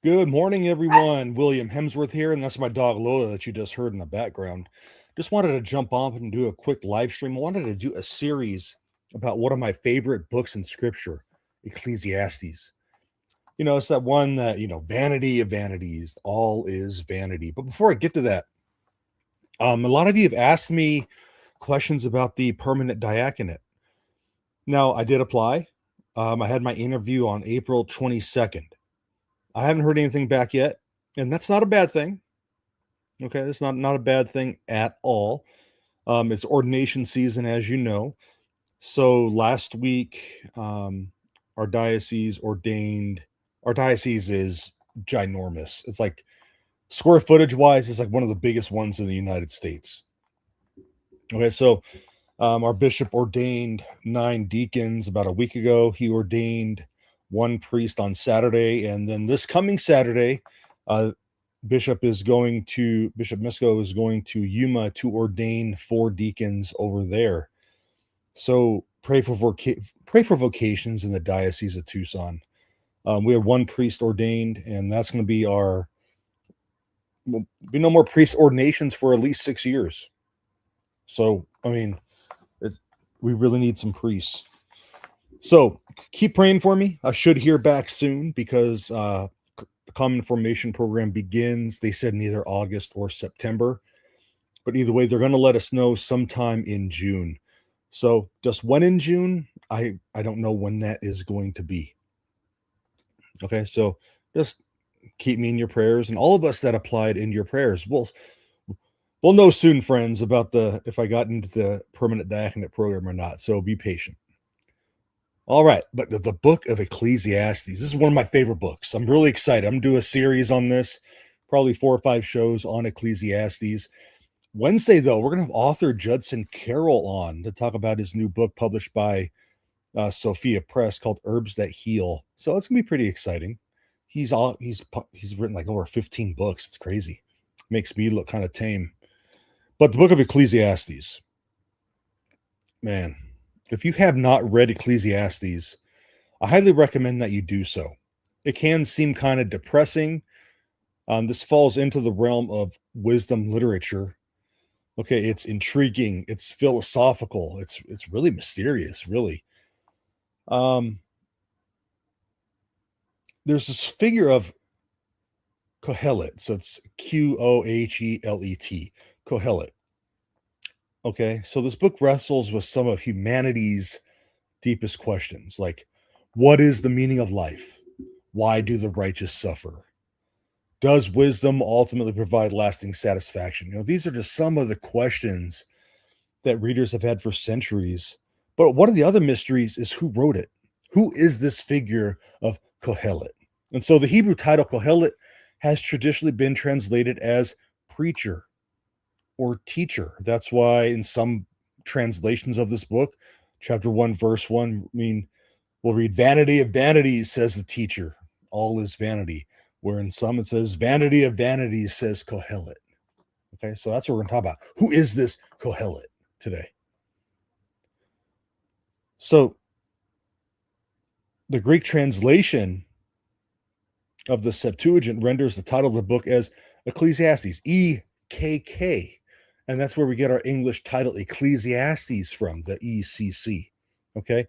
Good morning, everyone. William Hemsworth here, and that's my dog Lola that you just heard in the background. Just wanted to jump on and do a quick live stream. I wanted to do a series about one of my favorite books in scripture, Ecclesiastes. It's that one that, vanity of vanities, all is vanity. But before I get to that, a lot of you have asked me questions about the permanent diaconate. Now, I did apply. I had my interview on April 22nd. I haven't heard anything back yet, and that's not a bad thing. Okay, that's not a bad thing at all. It's ordination season, as you know. So last week, our diocese ordained. Our diocese is ginormous. It's like square footage wise, it's like one of the biggest ones in the United States. Okay, so our bishop ordained 9 deacons about a week ago. He ordained 1 priest on Saturday, and then this coming Saturday, Bishop Misko is going to Yuma to ordain 4 deacons over there. So pray for vocations in the Diocese of Tucson. We have 1 priest ordained, and that's going to be no more priest ordinations for at least 6 years. So, I mean, we really need some priests. So keep praying for me. I should hear back soon because the Common Formation program begins, they said, in either August or September. But either way, they're going to let us know sometime in June. So just when in June, I don't know when that is going to be. Okay, so just keep me in your prayers, and all of us that applied in your prayers. We'll know soon, friends, about if I got into the permanent diaconate program or not. So be patient. All right, but the book of Ecclesiastes, this is one of my favorite books. I'm really excited. I'm going to do a series on this, probably 4 or 5 shows on Ecclesiastes. Wednesday, though, we're going to have author Judson Carroll on to talk about his new book published by Sophia Press called Herbs That Heal. So it's going to be pretty exciting. He's written like over 15 books. It's crazy. Makes me look kind of tame. But the book of Ecclesiastes, man, if you have not read Ecclesiastes, I highly recommend that you do so. It can seem kind of depressing. This falls into the realm of wisdom literature. Okay, it's intriguing. It's philosophical. It's really mysterious, really. There's this figure of Qohelet. So it's Qohelet. Qohelet. Okay, so this book wrestles with some of humanity's deepest questions, like what is the meaning of life? Why do the righteous suffer? Does wisdom ultimately provide lasting satisfaction? These are just some of the questions that readers have had for centuries. But one of the other mysteries is who wrote it? Who is this figure of Qohelet? And so the Hebrew title Qohelet has traditionally been translated as preacher or teacher. That's why in some translations of this book, chapter 1, verse 1, we'll read, vanity of vanities, says the teacher. All is vanity. Where in some it says, vanity of vanities, says Qohelet. Okay, so that's what we're going to talk about. Who is this Qohelet today? So the Greek translation of the Septuagint renders the title of the book as Ecclesiastes, E-K-K. And that's where we get our English title Ecclesiastes from, the ECC. Okay,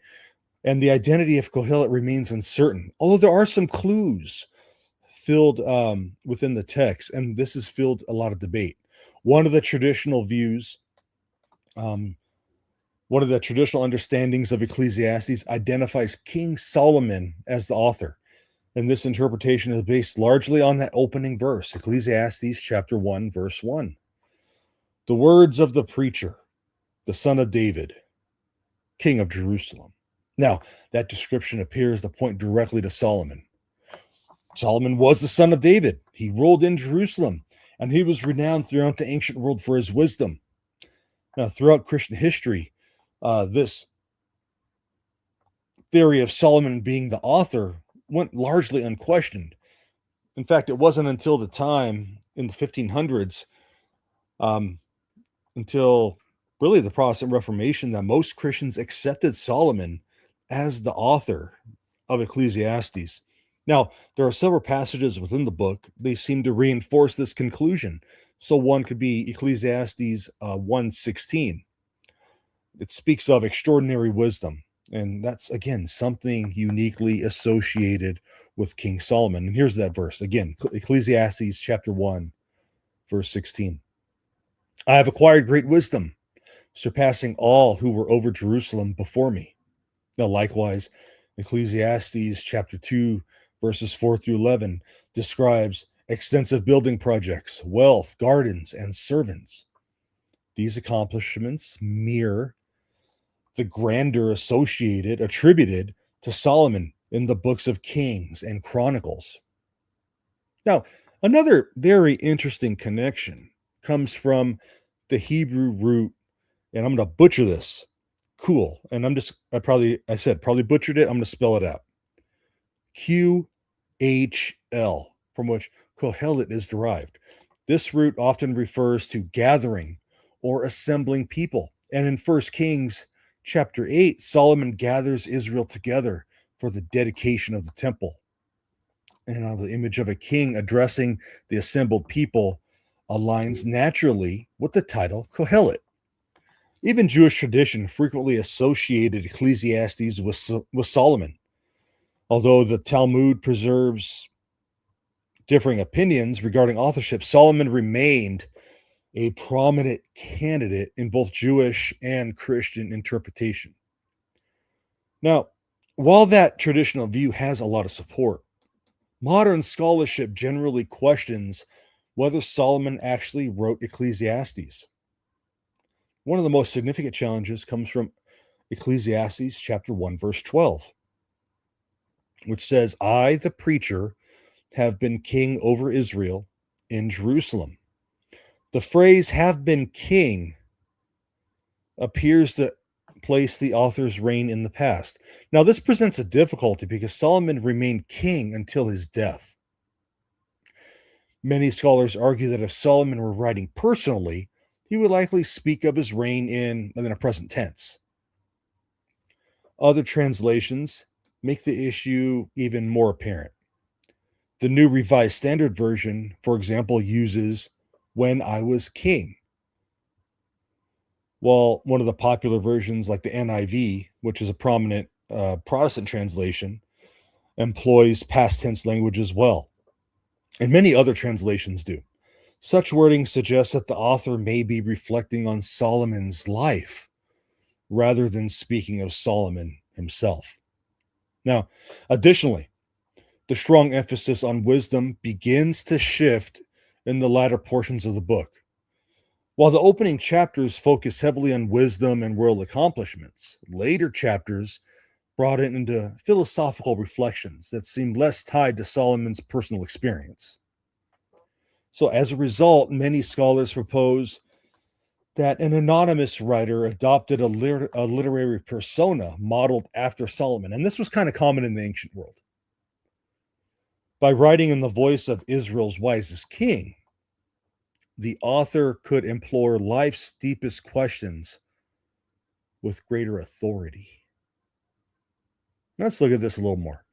and the identity of Qohelet remains uncertain, although there are some clues filled within the text, and this has filled a lot of debate. One of the traditional views, one of the traditional understandings of Ecclesiastes identifies King Solomon as the author, and this interpretation is based largely on that opening verse, Ecclesiastes chapter 1, verse 1. The words of the preacher, the son of David, king of Jerusalem. Now, that description appears to point directly to Solomon. Solomon was the son of David. He ruled in Jerusalem, and he was renowned throughout the ancient world for his wisdom. Now, throughout Christian history, this theory of Solomon being the author went largely unquestioned. In fact, it wasn't until the time in the 1500s, until really the Protestant Reformation, that most Christians accepted Solomon as the author of Ecclesiastes. Now, there are several passages within the book. They seem to reinforce this conclusion. So one could be Ecclesiastes 1:16. It speaks of extraordinary wisdom. And that's, again, something uniquely associated with King Solomon. And here's that verse again, Ecclesiastes chapter 1, verse 16. I have acquired great wisdom, surpassing all who were over Jerusalem before me. Now, likewise, Ecclesiastes chapter 2, verses 4 through 11 describes extensive building projects, wealth, gardens, and servants. These accomplishments mirror the grandeur attributed to Solomon in the books of Kings and Chronicles. Now, another very interesting connection comes from the Hebrew root, and I'm going to butcher this. Cool. And I said probably butchered it. I'm going to spell it out. QHL, from which Qohelet is derived. This root often refers to gathering or assembling people. And in 1 Kings chapter 8, Solomon gathers Israel together for the dedication of the temple. And the image of a king addressing the assembled people aligns naturally with the title Qohelet. Even Jewish tradition frequently associated Ecclesiastes with Solomon. Although the Talmud preserves differing opinions regarding authorship, Solomon remained a prominent candidate in both Jewish and Christian interpretation. Now, while that traditional view has a lot of support, modern scholarship generally questions whether Solomon actually wrote Ecclesiastes. One of the most significant challenges comes from Ecclesiastes chapter 1, verse 12, which says, I, the preacher, have been king over Israel in Jerusalem. The phrase have been king appears to place the author's reign in the past. Now, this presents a difficulty because Solomon remained king until his death. Many scholars argue that if Solomon were writing personally, he would likely speak of his reign in a present tense. Other translations make the issue even more apparent. The New Revised Standard Version, for example, uses when I was king, while one of the popular versions, like the NIV, which is a prominent Protestant translation, employs past tense language as well. And many other translations do. Such wording suggests that the author may be reflecting on Solomon's life rather than speaking of Solomon himself. Now, additionally, the strong emphasis on wisdom begins to shift in the latter portions of the book. While the opening chapters focus heavily on wisdom and world accomplishments, later chapters brought it into philosophical reflections that seemed less tied to Solomon's personal experience. So as a result, many scholars propose that an anonymous writer adopted a literary persona modeled after Solomon. And this was kind of common in the ancient world. By writing in the voice of Israel's wisest king, the author could implore life's deepest questions with greater authority. Let's look at this a little more.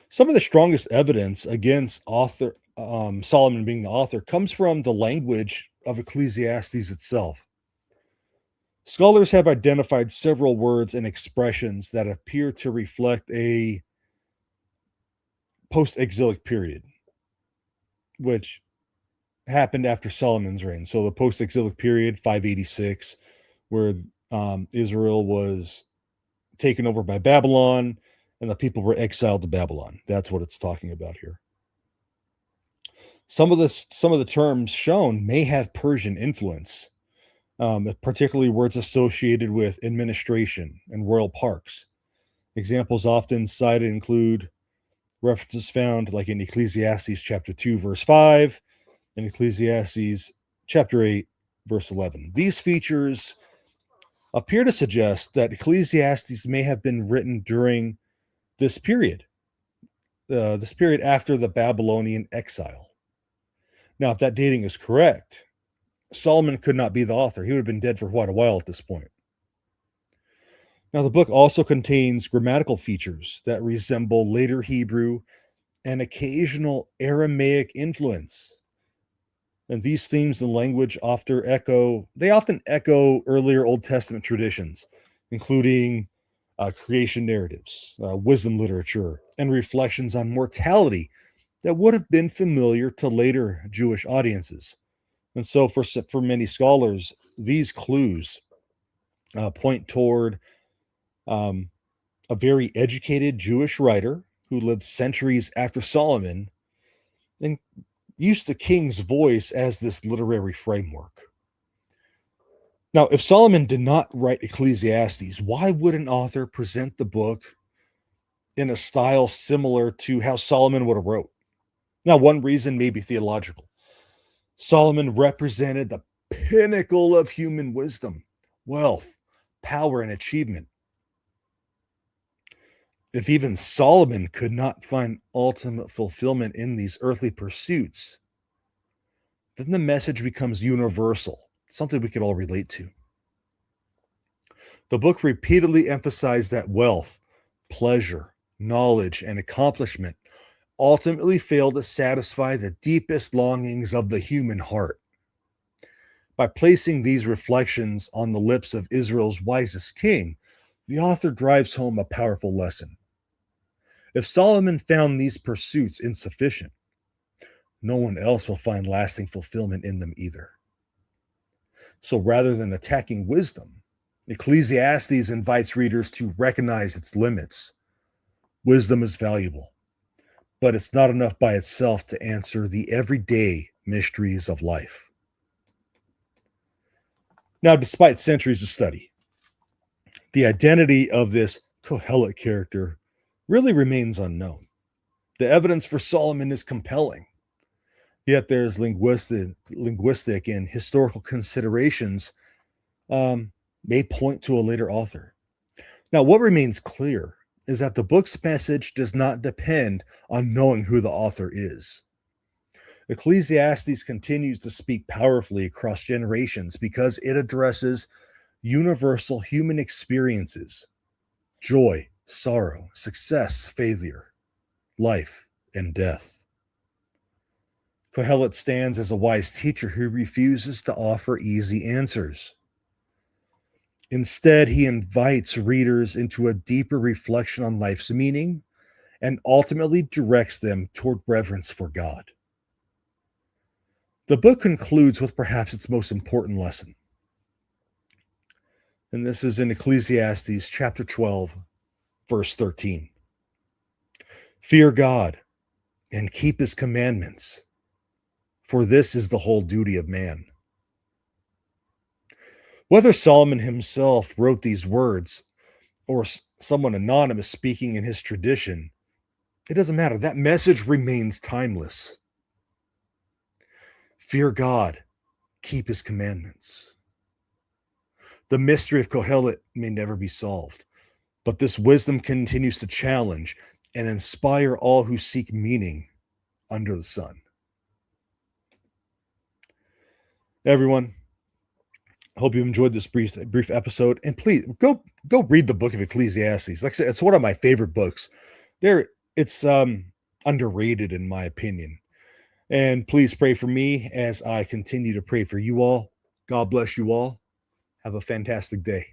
Some of the strongest evidence against Solomon being the author comes from the language of Ecclesiastes itself. Scholars have identified several words and expressions that appear to reflect a post-exilic period, which happened after Solomon's reign. So the post-exilic period, 586, where Israel was taken over by Babylon and the people were exiled to Babylon. That's what it's talking about here. Some of the terms shown may have Persian influence, particularly words associated with administration and royal parks. Examples often cited include references found like in Ecclesiastes chapter 2, verse 5, and Ecclesiastes chapter 8, verse 11. These features appear to suggest that Ecclesiastes may have been written during this period after the Babylonian exile. Now, if that dating is correct, Solomon could not be the author. He would have been dead for quite a while at this point. Now, the book also contains grammatical features that resemble later Hebrew and occasional Aramaic influence. And these themes and language often echo earlier Old Testament traditions, including creation narratives, wisdom literature, and reflections on mortality that would have been familiar to later Jewish audiences. And so, for many scholars, these clues point toward um, a very educated Jewish writer who lived centuries after Solomon and used the king's voice as this literary framework. Now, if Solomon did not write Ecclesiastes, why would an author present the book in a style similar to how Solomon would have wrote? Now, one reason may be theological. Solomon represented the pinnacle of human wisdom, wealth, power, and achievement. If even Solomon could not find ultimate fulfillment in these earthly pursuits, then the message becomes universal, something we could all relate to. The book repeatedly emphasized that wealth, pleasure, knowledge, and accomplishment ultimately fail to satisfy the deepest longings of the human heart. By placing these reflections on the lips of Israel's wisest king, the author drives home a powerful lesson. If Solomon found these pursuits insufficient, no one else will find lasting fulfillment in them either. So rather than attacking wisdom, Ecclesiastes invites readers to recognize its limits. Wisdom is valuable, but it's not enough by itself to answer the everyday mysteries of life. Now, despite centuries of study, the identity of this Qohelet character really remains unknown. The evidence for Solomon is compelling, yet there's linguistic and historical considerations may point to a later author. Now, what remains clear is that the book's message does not depend on knowing who the author is. Ecclesiastes continues to speak powerfully across generations because it addresses universal human experiences: joy, sorrow, success, failure, life, and death. Qohelet stands as a wise teacher who refuses to offer easy answers. Instead, he invites readers into a deeper reflection on life's meaning and ultimately directs them toward reverence for God. The book concludes with perhaps its most important lesson. And this is in Ecclesiastes chapter 12, verse 13. Fear God and keep his commandments, for this is the whole duty of man. Whether Solomon himself wrote these words or someone anonymous speaking in his tradition, it doesn't matter. That message remains timeless. Fear God, keep his commandments. The mystery of Qohelet may never be solved, but this wisdom continues to challenge and inspire all who seek meaning under the sun. Everyone, I hope you enjoyed this brief episode, and please go read the book of Ecclesiastes. Like I said, it's one of my favorite books. It's underrated in my opinion. And please pray for me as I continue to pray for you all. God bless you all. Have a fantastic day.